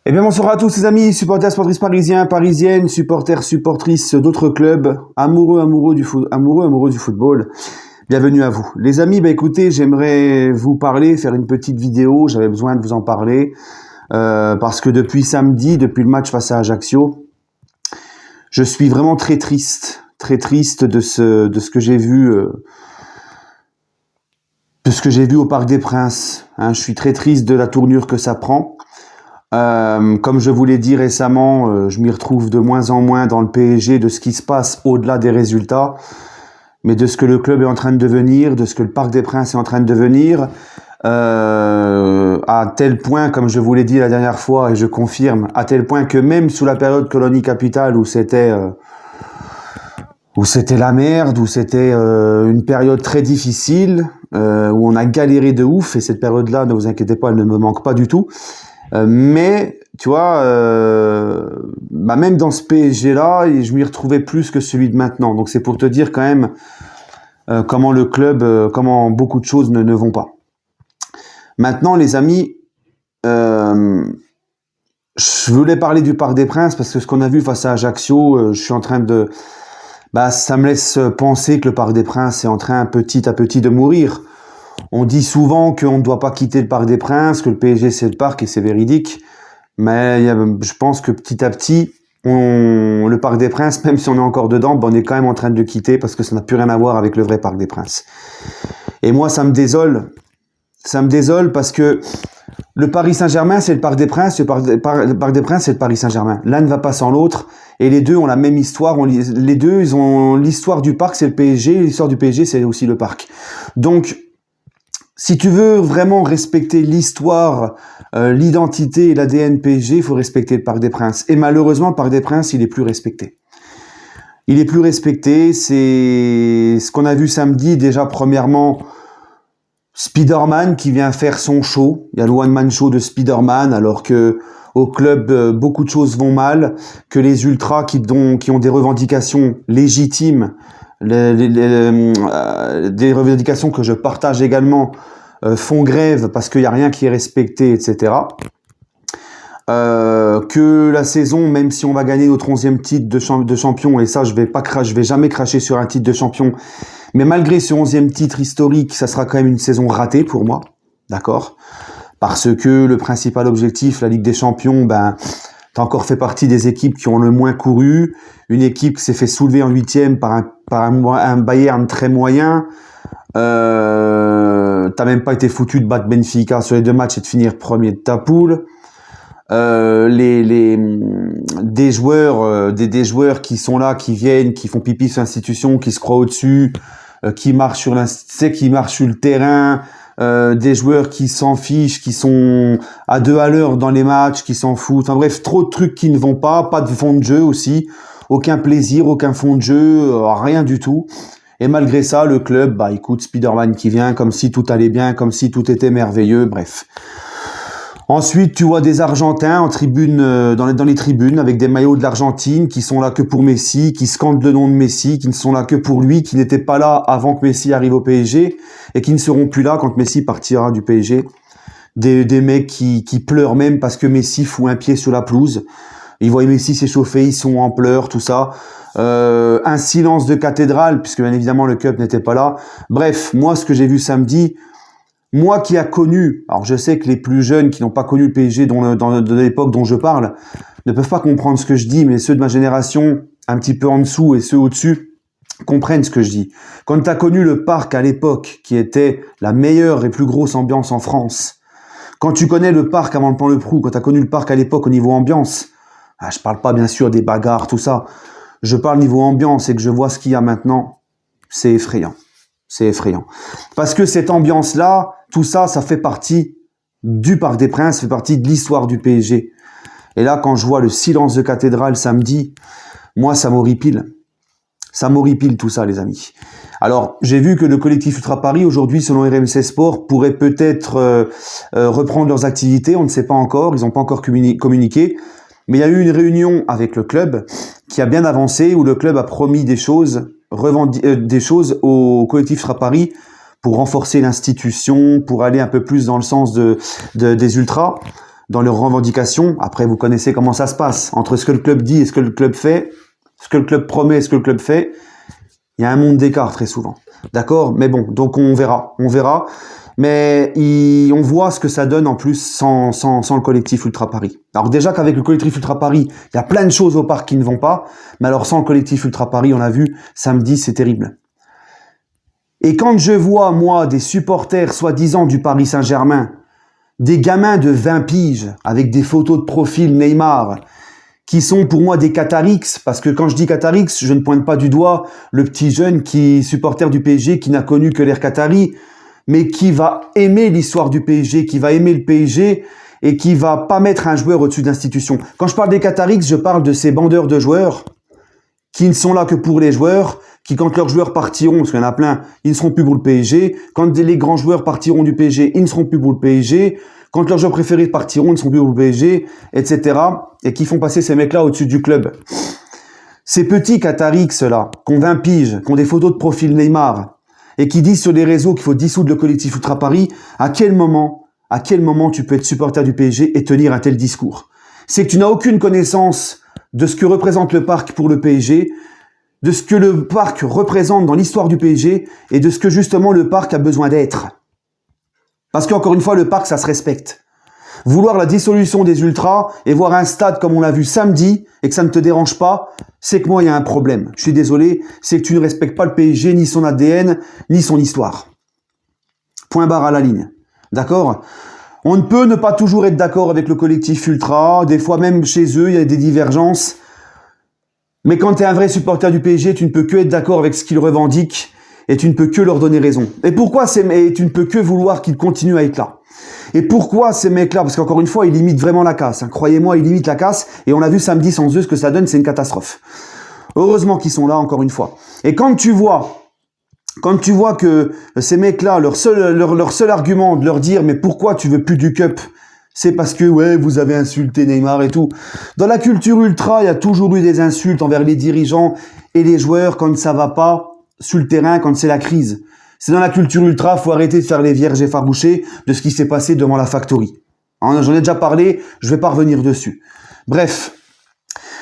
Eh bien, bonsoir à tous les amis, supporters, supportrices parisiens, parisiennes, supporters, supportrices d'autres clubs, amoureux du football. Bienvenue à vous. Les amis, écoutez, j'aimerais vous parler, faire une petite vidéo, j'avais besoin de vous en parler, parce que depuis samedi, depuis le match face à Ajaccio, je suis vraiment très triste de ce que j'ai vu, au Parc des Princes. Je suis très triste de la tournure que ça prend. Comme je vous l'ai dit récemment, je m'y retrouve de moins en moins dans le PSG, de ce qui se passe au-delà des résultats, mais de ce que le club est en train de devenir, de ce que le Parc des Princes est en train de devenir, à tel point, comme je vous l'ai dit la dernière fois, et je confirme, à tel point que même sous la période colonie capitale où c'était la merde, où c'était une période très difficile, où on a galéré de ouf, et cette période-là, ne vous inquiétez pas, elle ne me manque pas du tout. Mais tu vois, même dans ce PSG-là, je m'y retrouvais plus que celui de maintenant. Donc c'est pour te dire quand même comment le club, comment beaucoup de choses ne vont pas. Maintenant, les amis, je voulais parler du Parc des Princes parce que ce qu'on a vu face à Ajaccio, je suis en train de... ça me laisse penser que le Parc des Princes est en train petit à petit de mourir. On dit souvent qu'on ne doit pas quitter le Parc des Princes, que le PSG c'est le parc et c'est véridique. Mais je pense que petit à petit, le Parc des Princes, même si on est encore dedans, on est quand même en train de le quitter parce que ça n'a plus rien à voir avec le vrai Parc des Princes. Et moi, ça me désole. Ça me désole parce que le Paris Saint-Germain, c'est le Parc des Princes, le Parc des Princes, c'est le Paris Saint-Germain. L'un ne va pas sans l'autre. Et les deux ont la même histoire. Les deux, ils ont l'histoire du parc, c'est le PSG. L'histoire du PSG, c'est aussi le parc. Donc, si tu veux vraiment respecter l'histoire, l'identité et l'ADN PSG, il faut respecter le Parc des Princes. Et malheureusement, le Parc des Princes, il est plus respecté. Il est plus respecté, c'est ce qu'on a vu samedi. Déjà, premièrement, Spider-Man qui vient faire son show. Il y a le one-man show de Spider-Man, alors que au club, beaucoup de choses vont mal, que les ultras qui ont des revendications légitimes, des revendications que je partage également, font grève parce qu'il n'y a rien qui est respecté, etc. Que la saison, même si on va gagner notre 11e titre de champion, et ça je vais jamais cracher sur un titre de champion, mais malgré ce 11e titre historique, ça sera quand même une saison ratée pour moi, d'accord? Parce que le principal objectif, la Ligue des Champions, t'as encore fait partie des équipes qui ont le moins couru, une équipe qui s'est fait soulever en 8e par un Bayern très moyen. T'as même pas été foutu de battre Benfica sur les 2 matchs et de finir premier de ta poule. Des joueurs qui sont là, qui viennent, qui font pipi sur l'institution, qui se croient au-dessus, qui marchent sur le terrain, des joueurs qui s'en fichent, qui sont à 2 à l'heure dans les matchs, qui s'en foutent. Enfin bref, trop de trucs qui ne vont pas de fond de jeu aussi, aucun plaisir, aucun fond de jeu, rien du tout. Et malgré ça, le club, écoute, Spider-Man qui vient, comme si tout allait bien, comme si tout était merveilleux, bref. Ensuite, tu vois des Argentins en tribune, dans les tribunes, avec des maillots de l'Argentine, qui sont là que pour Messi, qui scandent le nom de Messi, qui ne sont là que pour lui, qui n'étaient pas là avant que Messi arrive au PSG, et qui ne seront plus là quand Messi partira du PSG. Des mecs qui pleurent même parce que Messi fout un pied sur la pelouse. Ils voient Messi s'échauffer, ils sont en pleurs, tout ça. Un silence de cathédrale, puisque bien évidemment le club n'était pas là. Bref, moi ce que j'ai vu samedi, moi qui a connu, alors je sais que les plus jeunes qui n'ont pas connu le PSG de l'époque dont je parle, ne peuvent pas comprendre ce que je dis, mais ceux de ma génération, un petit peu en dessous et ceux au-dessus, comprennent ce que je dis. Quand tu as connu le parc à l'époque, qui était la meilleure et plus grosse ambiance en France, quand tu connais le parc avant le Pan Le Prou, quand tu as connu le parc à l'époque au niveau ambiance, je parle pas bien sûr des bagarres, tout ça, je parle niveau ambiance et que je vois ce qu'il y a maintenant, c'est effrayant. C'est effrayant. Parce que cette ambiance-là, tout ça, ça fait partie du Parc des Princes, ça fait partie de l'histoire du PSG. Et là, quand je vois le silence de cathédrale samedi, moi, ça m'horripile. Ça m'horripile tout ça, les amis. Alors, j'ai vu que le collectif Ultra Paris, aujourd'hui, selon RMC Sport, pourrait peut-être reprendre leurs activités. On ne sait pas encore, ils n'ont pas encore communiqué. Mais il y a eu une réunion avec le club qui a bien avancé, où le club a promis des choses au collectif Ultra Paris pour renforcer l'institution, pour aller un peu plus dans le sens des ultras. dans leurs revendications. Après, vous connaissez comment ça se passe. Entre ce que le club dit et ce que le club fait, ce que le club promet et ce que le club fait, il y a un monde d'écart très souvent. D'accord? Mais bon, donc on verra. On verra. Mais on voit ce que ça donne en plus sans le collectif Ultra Paris. Alors déjà qu'avec le collectif Ultra Paris, il y a plein de choses au parc qui ne vont pas. Mais alors sans le collectif Ultra Paris, on l'a vu, samedi, c'est terrible. Et quand je vois, moi, des supporters soi-disant du Paris Saint-Germain, des gamins de 20 piges avec des photos de profil Neymar, qui sont pour moi des Qatarix, parce que quand je dis Qatarix, je ne pointe pas du doigt le petit jeune qui supporter du PSG, qui n'a connu que l'ère Qatari, mais qui va aimer l'histoire du PSG, qui va aimer le PSG et qui va pas mettre un joueur au-dessus d'institutions. Quand je parle des Qatarix, je parle de ces bandeurs de joueurs qui ne sont là que pour les joueurs, qui quand leurs joueurs partiront, parce qu'il y en a plein, ils ne seront plus pour le PSG. Quand les grands joueurs partiront du PSG, ils ne seront plus pour le PSG. Quand leurs joueurs préférés partiront, ils ne seront plus pour le PSG, etc. Et qui font passer ces mecs-là au-dessus du club. Ces petits Qatarix-là, qui ont 20 piges, qui ont des photos de profil Neymar, et qui disent sur les réseaux qu'il faut dissoudre le collectif Ultra Paris, à quel moment tu peux être supporter du PSG et tenir un tel discours? C'est que tu n'as aucune connaissance de ce que représente le parc pour le PSG, de ce que le parc représente dans l'histoire du PSG et de ce que justement le parc a besoin d'être. Parce qu'encore une fois, le parc, ça se respecte. Vouloir la dissolution des ultras et voir un stade comme on l'a vu samedi et que ça ne te dérange pas, c'est que moi, il y a un problème. Je suis désolé, c'est que tu ne respectes pas le PSG, ni son ADN, ni son histoire. Point barre à la ligne. D'accord ? On ne peut ne pas toujours être d'accord avec le collectif ultra. Des fois, même chez eux, il y a des divergences. Mais quand tu es un vrai supporter du PSG, tu ne peux que être d'accord avec ce qu'ils revendiquent et tu ne peux que leur donner raison. Et pourquoi tu ne peux que vouloir qu'ils continuent à être là? Et pourquoi ces mecs-là? Parce qu'encore une fois, ils limitent vraiment la casse. Hein. Croyez-moi, ils limitent la casse. Et on l'a vu samedi sans eux, ce que ça donne, c'est une catastrophe. Heureusement qu'ils sont là, encore une fois. Et quand tu vois que ces mecs-là, leur seul argument de leur dire « Mais pourquoi tu veux plus du Cup ?» C'est parce que, ouais, vous avez insulté Neymar et tout. Dans la culture ultra, il y a toujours eu des insultes envers les dirigeants et les joueurs quand ça va pas sur le terrain, quand c'est la crise. C'est dans la culture ultra, faut arrêter de faire les vierges effarouchées de ce qui s'est passé devant la Factory. J'en ai déjà parlé, je vais pas revenir dessus. Bref,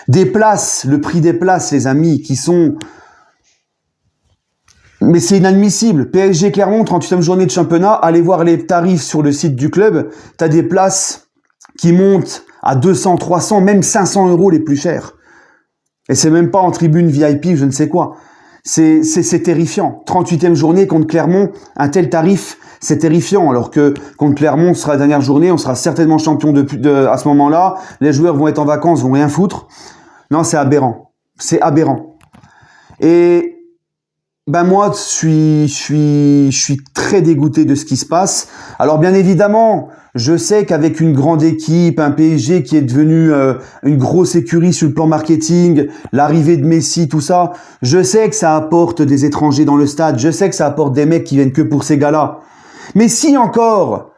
des places, le prix des places, les amis, qui sont... Mais c'est inadmissible. PSG Clermont, 38e journée de championnat, allez voir les tarifs sur le site du club. Tu as des places qui montent à 200, 300, même 500 € les plus chers. Et c'est même pas en tribune VIP, je ne sais quoi. C'est terrifiant. 38e journée contre Clermont, un tel tarif, c'est terrifiant. Alors que contre Clermont, ce sera la dernière journée, on sera certainement champion à ce moment-là. Les joueurs vont être en vacances, vont rien foutre. Non, c'est aberrant. C'est aberrant. Et ben moi, je suis très dégoûté de ce qui se passe. Alors bien évidemment, je sais qu'avec une grande équipe, un PSG qui est devenu une grosse écurie sur le plan marketing, l'arrivée de Messi, tout ça, je sais que ça apporte des étrangers dans le stade, je sais que ça apporte des mecs qui viennent que pour ces gars-là. Mais si encore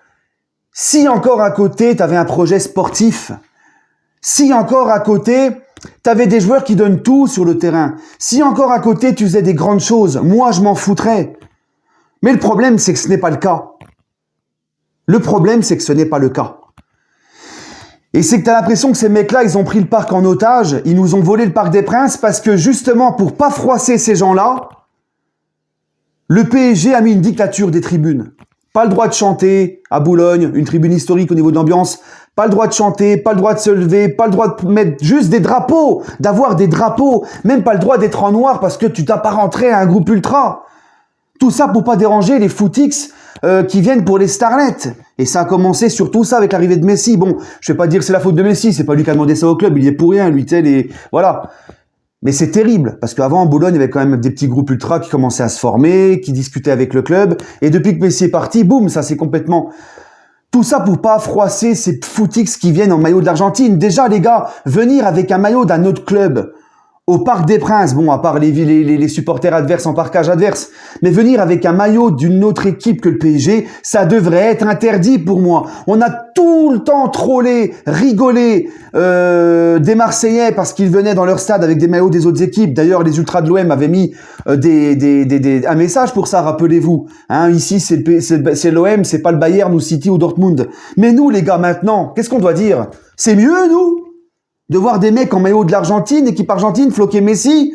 à côté, tu avais un projet sportif, si encore à côté... T'avais des joueurs qui donnent tout sur le terrain. Si encore à côté, tu faisais des grandes choses, moi, je m'en foutrais. Mais le problème, c'est que ce n'est pas le cas. Le problème, c'est que ce n'est pas le cas. Et c'est que t'as l'impression que ces mecs-là, ils ont pris le parc en otage, ils nous ont volé le Parc des Princes parce que justement, pour pas froisser ces gens-là, le PSG a mis une dictature des tribunes. Pas le droit de chanter à Boulogne, une tribune historique au niveau de l'ambiance. Pas le droit de chanter, pas le droit de se lever, pas le droit de mettre juste des drapeaux, d'avoir des drapeaux. Même pas le droit d'être en noir parce que tu t'apparenterais à un groupe ultra. Tout ça pour pas déranger les footix qui viennent pour les starlets. Et ça a commencé surtout ça avec l'arrivée de Messi. Bon, je vais pas dire que c'est la faute de Messi, c'est pas lui qui a demandé ça au club, il y est pour rien, lui, tel et voilà. Mais c'est terrible, parce qu'avant, en Boulogne, il y avait quand même des petits groupes ultra qui commençaient à se former, qui discutaient avec le club, et depuis que Messi est parti, boum, ça c'est complètement... Tout ça pour pas froisser ces footix qui viennent en maillot de l'Argentine. Déjà, les gars, venir avec un maillot d'un autre club, au Parc des Princes, bon, à part les supporters adverses en parkage adverse, mais venir avec un maillot d'une autre équipe que le PSG, ça devrait être interdit pour moi. On a tout le temps trollé, rigolé des Marseillais parce qu'ils venaient dans leur stade avec des maillots des autres équipes. D'ailleurs, les ultras de l'OM avaient mis un message pour ça, rappelez-vous. Hein, ici, c'est l'OM, c'est pas le Bayern ou City ou Dortmund. Mais nous, les gars, maintenant, qu'est-ce qu'on doit dire? C'est mieux, nous, de voir des mecs en maillot de l'Argentine, équipe argentine, floquer Messi.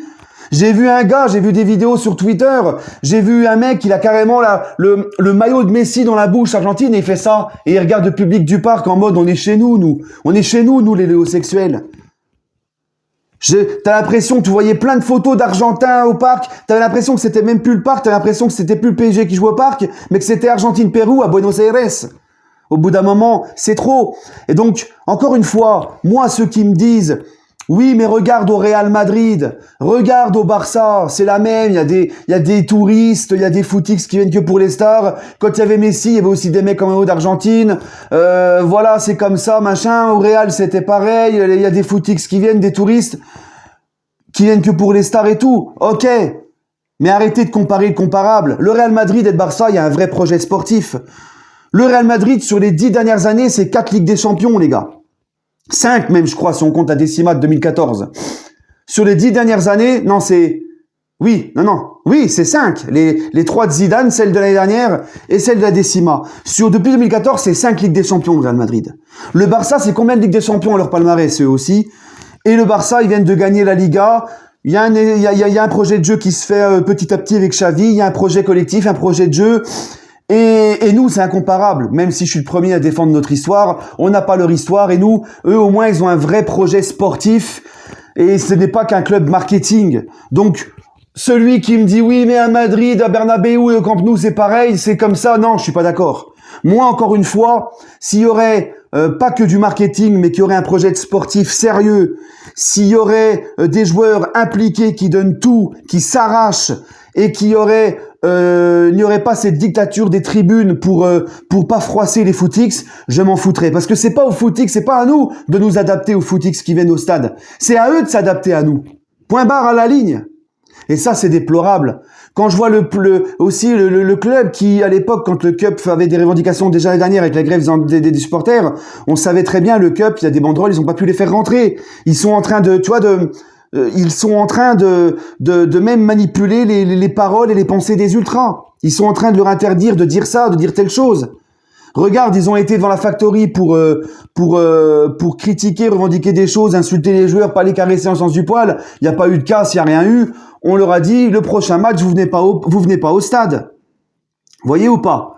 J'ai vu un gars, j'ai vu des vidéos sur Twitter, j'ai vu un mec, il a carrément le maillot de Messi dans la bouche argentine et il fait ça. Et il regarde le public du parc en mode on est chez nous, nous. On est chez nous, les léosexuels. T'as l'impression que tu voyais plein de photos d'Argentins au parc, t'avais l'impression que c'était même plus le parc, t'avais l'impression que c'était plus le PSG qui jouait au parc, mais que c'était Argentine-Pérou à Buenos Aires. Au bout d'un moment, c'est trop. Et donc, encore une fois, moi, ceux qui me disent « Oui, mais regarde au Real Madrid, regarde au Barça, c'est la même, il y a des touristes, il y a des footix qui viennent que pour les stars. Quand il y avait Messi, il y avait aussi des mecs en maillot d'Argentine. Voilà, c'est comme ça, machin. Au Real, c'était pareil, il y a des footix qui viennent, des touristes qui viennent que pour les stars et tout. Ok, mais arrêtez de comparer le comparable. Le Real Madrid et le Barça, il y a un vrai projet sportif. Le Real Madrid, sur les 10 dernières années, c'est 4 Ligues des Champions, les gars. 5 même, je crois, si on compte la décima de 2014. Sur les 10 dernières années, non, c'est... Oui, oui, c'est 5. Les 3 de Zidane, celle de l'année dernière et celle de la décima. Depuis 2014, c'est 5 Ligues des Champions, le Real Madrid. Le Barça, c'est combien de Ligues des Champions à leur palmarès, eux aussi? Et le Barça, ils viennent de gagner la Liga. Il y a un projet de jeu qui se fait petit à petit avec Xavi. Il y a un projet collectif, un projet de jeu... Et nous, c'est incomparable. Même si je suis le premier à défendre notre histoire, on n'a pas leur histoire. Et nous, eux, au moins, ils ont un vrai projet sportif. Et ce n'est pas qu'un club marketing. Donc, celui qui me dit, oui, mais à Madrid, à Bernabéu et au Camp Nou, c'est pareil, c'est comme ça. Non, je suis pas d'accord. Moi, encore une fois, s'il y aurait pas que du marketing, mais qu'il y aurait un projet de sportif sérieux, s'il y aurait des joueurs impliqués qui donnent tout, qui s'arrachent, et qu'il y aurait il n'y aurait pas cette dictature des tribunes pour pas froisser les footix, je m'en foutrais. Parce que c'est pas au footix, c'est pas à nous de nous adapter aux footix qui viennent au stade. C'est à eux de s'adapter à nous. Point barre à la ligne. Et ça, c'est déplorable. Quand je vois le club qui, à l'époque, quand le CUP avait des revendications déjà l'année dernière avec la grève des supporters, on savait très bien, le CUP, il y a des banderoles, ils ont pas pu les faire rentrer. Ils sont en train de, tu vois, ils sont en train de même manipuler les paroles et les pensées des ultras. Ils sont en train de leur interdire de dire ça, de dire telle chose. Regarde, ils ont été devant la factory pour critiquer, revendiquer des choses, insulter les joueurs, pas les caresser en sens du poil. Il n'y a pas eu de casse, il n'y a rien eu. On leur a dit, le prochain match, vous venez pas au stade. Voyez ou pas?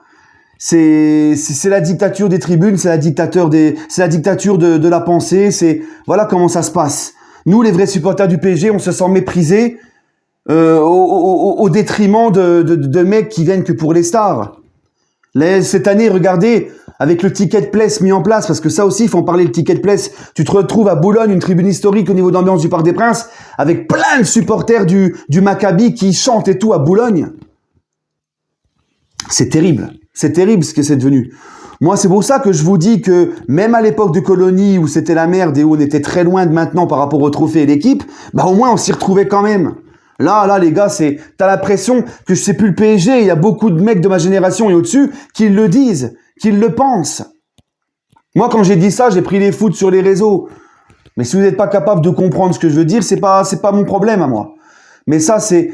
C'est la dictature des tribunes, c'est la dictature de la pensée, voilà comment ça se passe. Nous, les vrais supporters du PSG, on se sent méprisés au détriment de mecs qui viennent que pour les stars. Cette année, regardez, avec le ticket de place mis en place, parce que ça aussi, il faut en parler, le ticket de place. Tu te retrouves à Boulogne, une tribune historique au niveau d'ambiance du Parc des Princes, avec plein de supporters du Maccabi qui chantent et tout à Boulogne. C'est terrible ce que c'est devenu. Moi, c'est pour ça que je vous dis que même à l'époque de colonie où c'était la merde et où on était très loin de maintenant par rapport au trophée et l'équipe, bah au moins on s'y retrouvait quand même. Là, les gars, t'as l'impression que c'est plus le PSG. Il y a beaucoup de mecs de ma génération et au-dessus qui le disent, qui le pensent. Moi, quand j'ai dit ça, j'ai pris les foudres sur les réseaux. Mais si vous n'êtes pas capable de comprendre ce que je veux dire, c'est pas mon problème à moi. Mais ça, et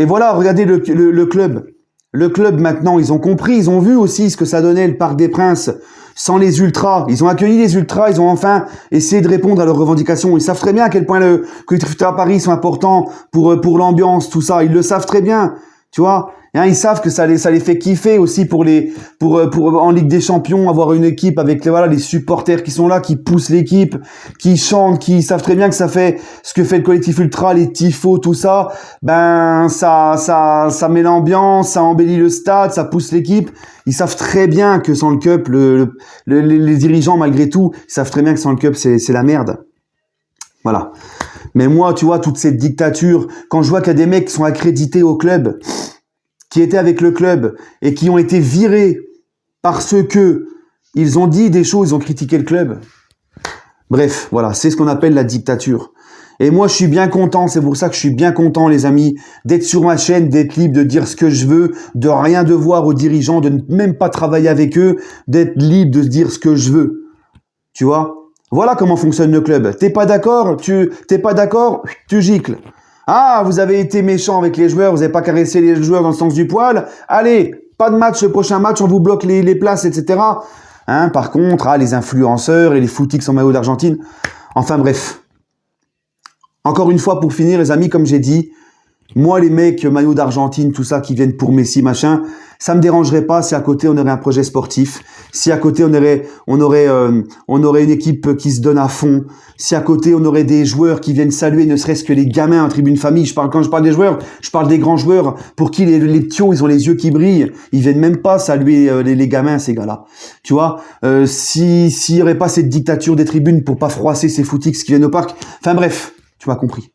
voilà, regardez le club. Le club, maintenant, ils ont compris, ils ont vu aussi ce que ça donnait le Parc des Princes sans les ultras. Ils ont accueilli les ultras, ils ont enfin essayé de répondre à leurs revendications. Ils savent très bien à quel point que les ultras à Paris sont importants pour l'ambiance, tout ça. Ils le savent très bien, tu vois. Hein, ils savent que ça les fait kiffer aussi pour en Ligue des Champions, avoir une équipe avec les supporters qui sont là, qui poussent l'équipe, qui chantent, qui savent très bien que ça fait ce que fait le collectif ultra, les tifos, tout ça. Ben, ça met l'ambiance, ça embellit le stade, ça pousse l'équipe. Ils savent très bien que sans le CUP, les dirigeants, malgré tout, ils savent très bien que sans le CUP, c'est la merde. Voilà. Mais moi, tu vois, toute cette dictature, quand je vois qu'il y a des mecs qui sont accrédités au club, qui étaient avec le club et qui ont été virés parce que ils ont dit des choses, ils ont critiqué le club. Bref, voilà, c'est ce qu'on appelle la dictature. Et moi, je suis bien content, c'est pour ça que je suis bien content, les amis, d'être sur ma chaîne, d'être libre, de dire ce que je veux, de rien devoir aux dirigeants, de ne même pas travailler avec eux, d'être libre de se dire ce que je veux. Tu vois? Voilà comment fonctionne le club. T'es pas d'accord, tu gicles. Ah, vous avez été méchant avec les joueurs, vous n'avez pas caressé les joueurs dans le sens du poil. Allez, pas de match, le prochain match, on vous bloque les places, etc. Hein, par contre, les influenceurs et les footix en maillot d'Argentine. Enfin bref. Encore une fois, pour finir, les amis, comme j'ai dit, moi, les mecs, maillot d'Argentine, tout ça, qui viennent pour Messi, machin, ça me dérangerait pas si à côté, on aurait un projet sportif, si à côté, on aurait une équipe qui se donne à fond, si à côté, on aurait des joueurs qui viennent saluer, ne serait-ce que les gamins en tribune famille. Quand je parle des joueurs, je parle des grands joueurs pour qui les ptios, ils ont les yeux qui brillent. Ils viennent même pas saluer les gamins, ces gars-là. Tu vois, s'il y aurait pas cette dictature des tribunes pour pas froisser ces footix qui viennent au parc. Enfin bref, tu m'as compris.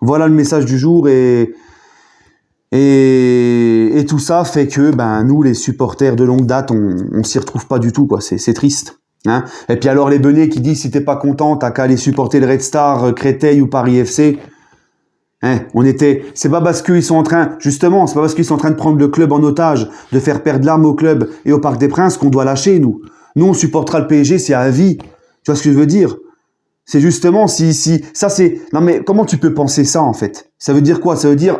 Voilà le message du jour et tout ça fait que nous les supporters de longue date on s'y retrouve pas du tout quoi, c'est triste hein. Et puis alors les benets qui disent si t'es pas content t'as qu'à aller supporter le Red Star, Créteil ou Paris FC. Hein, c'est pas parce qu'ils sont en train de prendre le club en otage, de faire perdre l'âme au club et au Parc des Princes qu'on doit lâcher nous. Nous on supportera le PSG, c'est à vie. Tu vois ce que je veux dire? C'est justement non mais comment tu peux penser ça en fait? Ça veut dire quoi? Ça veut dire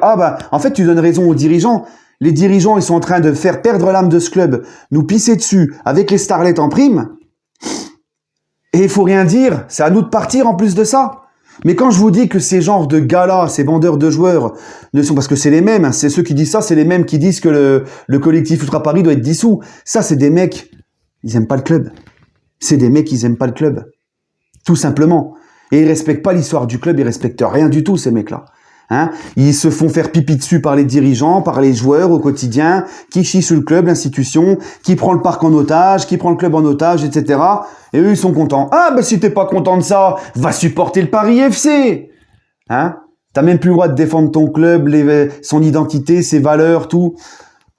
en fait tu donnes raison aux dirigeants. Les dirigeants ils sont en train de faire perdre l'âme de ce club, nous pisser dessus avec les starlets en prime. Et il faut rien dire, c'est à nous de partir en plus de ça. Mais quand je vous dis que ces genres de gars-là, ces vendeurs de joueurs, ne sont parce que c'est les mêmes, hein, c'est ceux qui disent ça, c'est les mêmes qui disent que le collectif Ultra Paris doit être dissous. Ça c'est des mecs, ils aiment pas le club. C'est des mecs ils aiment pas le club. Tout simplement. Et ils respectent pas l'histoire du club, ils respectent rien du tout, ces mecs-là. Hein, ils se font faire pipi dessus par les dirigeants, par les joueurs au quotidien, qui chient sur le club, l'institution, qui prend le parc en otage, qui prend le club en otage, etc. Et eux, ils sont contents. Si t'es pas content de ça, va supporter le Paris FC. Hein, t'as même plus le droit de défendre ton club, son identité, ses valeurs, tout.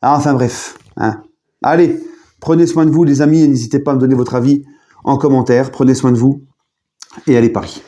Enfin bref. Hein. Allez, prenez soin de vous, les amis, et n'hésitez pas à me donner votre avis en commentaire. Prenez soin de vous. Et allez Paris.